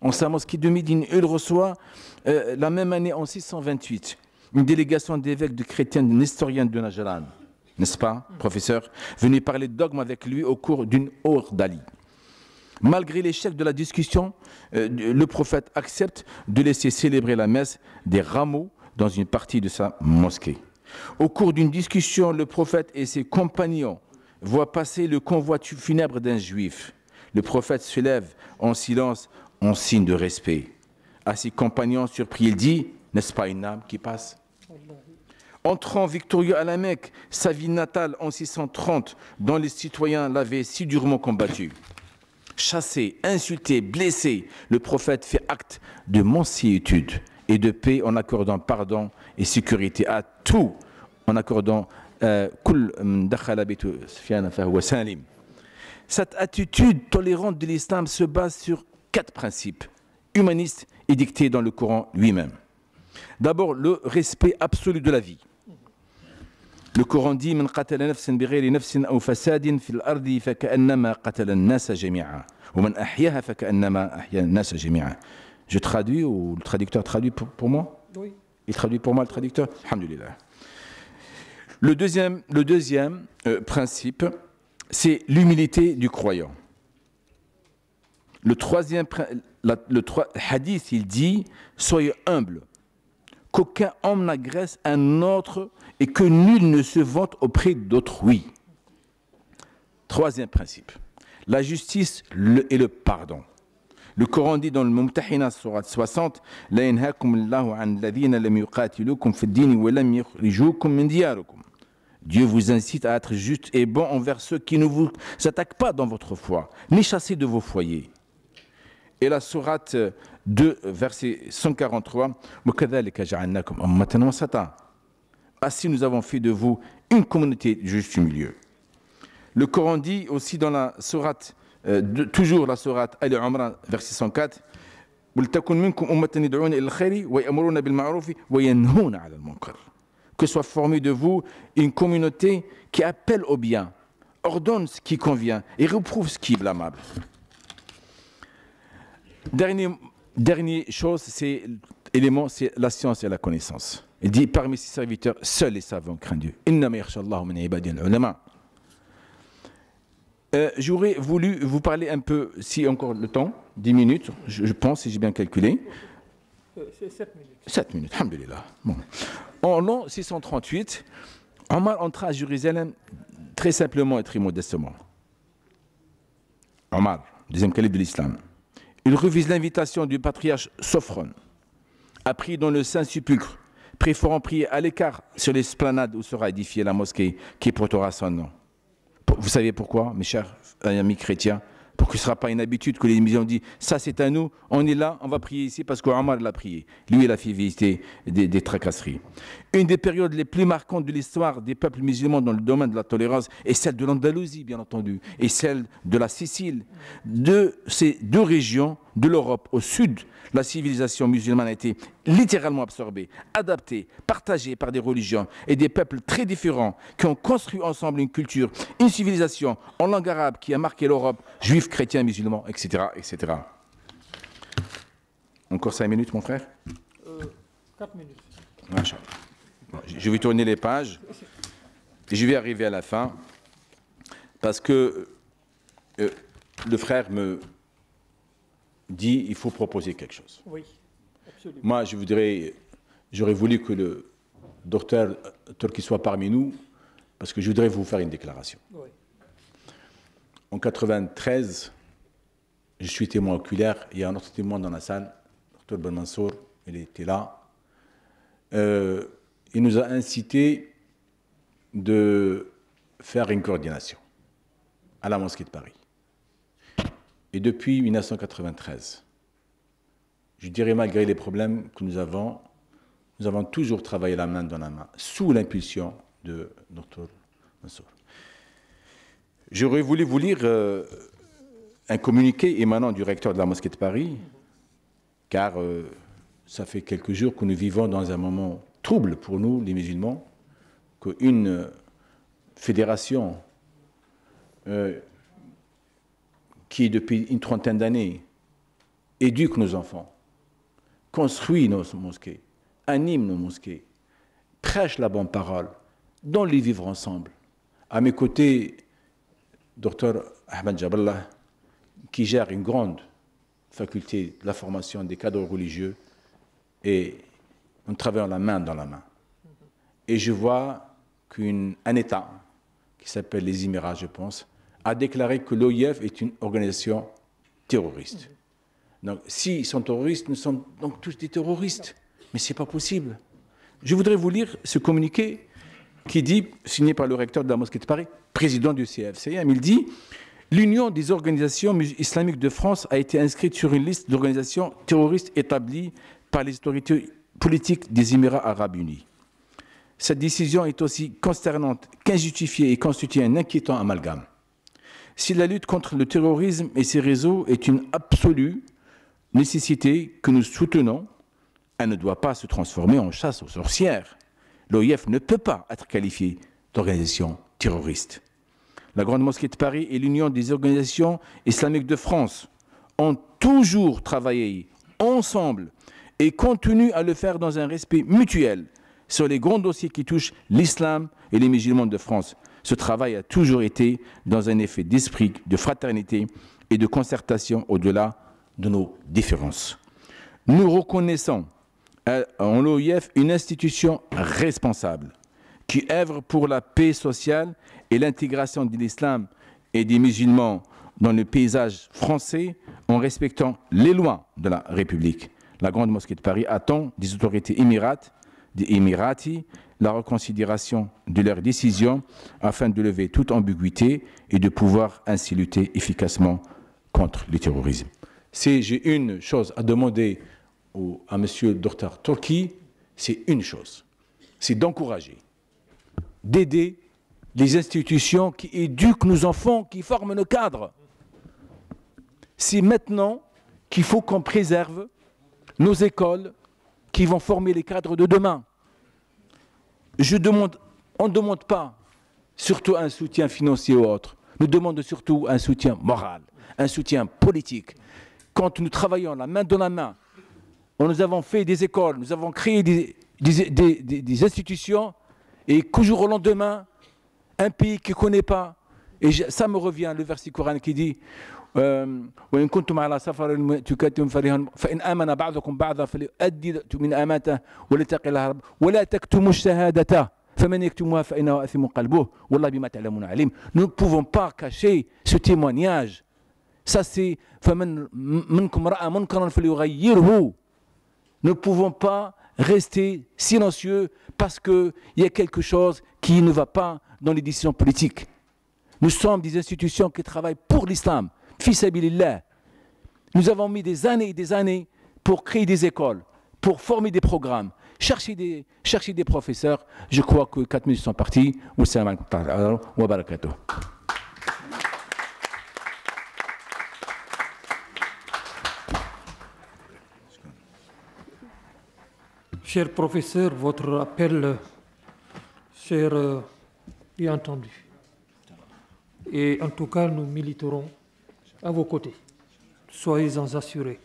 En sa mosquée de Médine, il reçoit la même année, en 628, une délégation d'évêques de chrétiens nestoriens de Najran, n'est-ce pas, professeur, venus parler de dogme avec lui au cours d'une ordalie. Malgré l'échec de la discussion, le prophète accepte de laisser célébrer la messe des rameaux dans une partie de sa mosquée. Au cours d'une discussion, le prophète et ses compagnons voient passer le convoi funèbre d'un juif. Le prophète se lève en silence, en signe de respect. À ses compagnons surpris, il dit, n'est-ce pas une âme qui passe? Entrant victorieux à la Mecque, sa ville natale en 630, dont les citoyens l'avaient si durement combattu. Chassé, insulté, blessé, le prophète fait acte de mansuétude et de paix en accordant pardon et sécurité à tout, en accordant cette attitude tolérante de l'islam se base sur 4 principes humanistes et dictés dans le Coran lui-même. D'abord, le respect absolu de la vie. Le Coran dit من قتل نفسا بغير نفس أو فساد في الأرض فكأنما قتل الناس جميعا ومن أحياها فكأنما أحيا الناس جميعا. Je traduis ou le traducteur traduit pour moi? Oui. Il traduit pour moi le traducteur? Alhamdulillah. Le deuxième principe, c'est l'humilité du croyant. Le troisième hadith, il dit soyez humble, qu'aucun homme n'agresse un autre et que nul ne se vante auprès d'autrui. Troisième principe, la justice et le pardon. Le Coran dit dans le Mumtahina, sourate 60, La yanhakum Allahu an alladhina lam yuqatilukum fi ad-din wa lam yukhrijukum min diyarikum. Dieu vous incite à être juste et bon envers ceux qui ne vous attaquent pas dans votre foi, ni chassés de vos foyers. Et la sourate 2, verset 143, ainsi nous avons fait de vous une communauté juste du milieu. Le Coran dit aussi dans la sourate, toujours la sourate Ali Imran, verset 104, que soit formée de vous une communauté qui appelle au bien, ordonne ce qui convient et reprouve ce qui est blâmable. Dernière chose, c'est la science et la connaissance. Il dit parmi ses serviteurs, seuls les savants craignent Dieu. J'aurais voulu vous parler un peu, si encore le temps, 10 minutes, je pense, si j'ai bien calculé. C'est 7 minutes. 7 minutes, alhamdulillah. Bon. En l'an 638, Omar entra à Jérusalem très simplement et très modestement. Omar, deuxième calife de l'islam. Il refuse l'invitation du patriarche Sophron, a prié dans le Saint-Sépulcre, préférant prier à l'écart sur l'esplanade où sera édifiée la mosquée qui portera son nom. Vous savez pourquoi, mes chers amis chrétiens? Pour que ce ne sera pas une habitude que les musulmans disent ça c'est à nous, on est là, on va prier ici parce qu'Omar l'a prié. Lui, il a fait visiter des tracasseries. Une des périodes les plus marquantes de l'histoire des peuples musulmans dans le domaine de la tolérance est celle de l'Andalousie, bien entendu, et celle de la Sicile. De ces 2 régions de l'Europe au sud, la civilisation musulmane a été littéralement absorbée, adaptée, partagée par des religions et des peuples très différents qui ont construit ensemble une culture, une civilisation en langue arabe qui a marqué l'Europe, juifs, chrétiens, musulmans, etc., etc. Encore 5 minutes, mon frère? 4 minutes. Bon, je vais tourner les pages et je vais arriver à la fin parce que le frère me dit il faut proposer quelque chose. Oui, absolument. Moi, j'aurais voulu que le docteur Turki soit parmi nous parce que je voudrais vous faire une déclaration. Oui. En 93, je suis témoin oculaire, il y a un autre témoin dans la salle, Dr Ben Mansour, il était là. Il nous a incité de faire une coordination à la mosquée de Paris. Et depuis 1993, je dirais malgré les problèmes que nous avons toujours travaillé la main dans la main, sous l'impulsion de Dr Mansour. J'aurais voulu vous lire un communiqué émanant du recteur de la mosquée de Paris, car ça fait quelques jours que nous vivons dans un moment trouble pour nous, les musulmans, qu'une fédération qui, depuis une trentaine d'années, éduque nos enfants, construit nos mosquées, anime nos mosquées, prêche la bonne parole, dans les vivre ensemble. À mes côtés, Dr Ahmed Jaballah, qui gère une grande faculté de la formation des cadres religieux, et nous travaillons la main dans la main. Et je vois qu'un État, qui s'appelle les Émirats, je pense, a déclaré que l'OIF est une organisation terroriste. Donc, s'ils sont terroristes, nous sommes donc tous des terroristes. Mais ce n'est pas possible. Je voudrais vous lire ce communiqué qui dit, signé par le recteur de la mosquée de Paris, président du CFCM, il dit « L'Union des organisations islamiques de France a été inscrite sur une liste d'organisations terroristes établies par les autorités politiques des Émirats arabes unis. Cette décision est aussi consternante qu'injustifiée et constitue un inquiétant amalgame. Si la lutte contre le terrorisme et ses réseaux est une absolue nécessité que nous soutenons, elle ne doit pas se transformer en chasse aux sorcières. L'OIF ne peut pas être qualifiée d'organisation terroriste. La Grande Mosquée de Paris et l'Union des organisations islamiques de France ont toujours travaillé ensemble et continuent à le faire dans un respect mutuel sur les grands dossiers qui touchent l'islam et les musulmans de France. Ce travail a toujours été dans un effet d'esprit, de fraternité et de concertation au-delà de nos différences. Nous reconnaissons en l'OIF une institution responsable qui œuvre pour la paix sociale et l'intégration de l'islam et des musulmans dans le paysage français en respectant les lois de la République. La Grande Mosquée de Paris attend des autorités émiraties la reconsidération de leurs décisions afin de lever toute ambiguïté et de pouvoir ainsi lutter efficacement contre le terrorisme. Si j'ai une chose à demander à M. Dr Turki, c'est une chose, c'est d'encourager, d'aider les institutions qui éduquent nos enfants, qui forment nos cadres. C'est maintenant qu'il faut qu'on préserve nos écoles qui vont former les cadres de demain. On ne demande pas surtout un soutien financier ou autre, nous demandons surtout un soutien moral, un soutien politique. Quand nous travaillons la main dans la main, nous avons fait des écoles, nous avons créé des institutions, et qu'au jour au lendemain, un pays qui ne connaît pas, et ça me revient, le verset coran qui dit وإن كنتم على سفر تكاتم فريهن فإن آمن بعضكم بعضا فليؤدي من أمانته وليتق الله ربه ولا تكتموا الشهادة فمن يكتمها فإنه آثم قلبه والله بما تعلمون عليم. Nous ne pouvons pas cacher ce témoignage. Ça c'est فمن منكم رأى منكرا فليغيره. Nous ne pouvons pas rester silencieux parce qu'il y a quelque chose qui ne va pas dans les décisions politiques. Nous sommes des institutions qui travaillent pour l'islam. Fils Abilillah. Nous avons mis des années et des années pour créer des écoles, pour former des programmes, chercher des professeurs. Je crois que 4 minutes sont parties. Wassalamu alaikum wa barakatuh. Cher professeur, votre appel, cher, est entendu. Et en tout cas, nous militerons à vos côtés. Soyez-en assurés.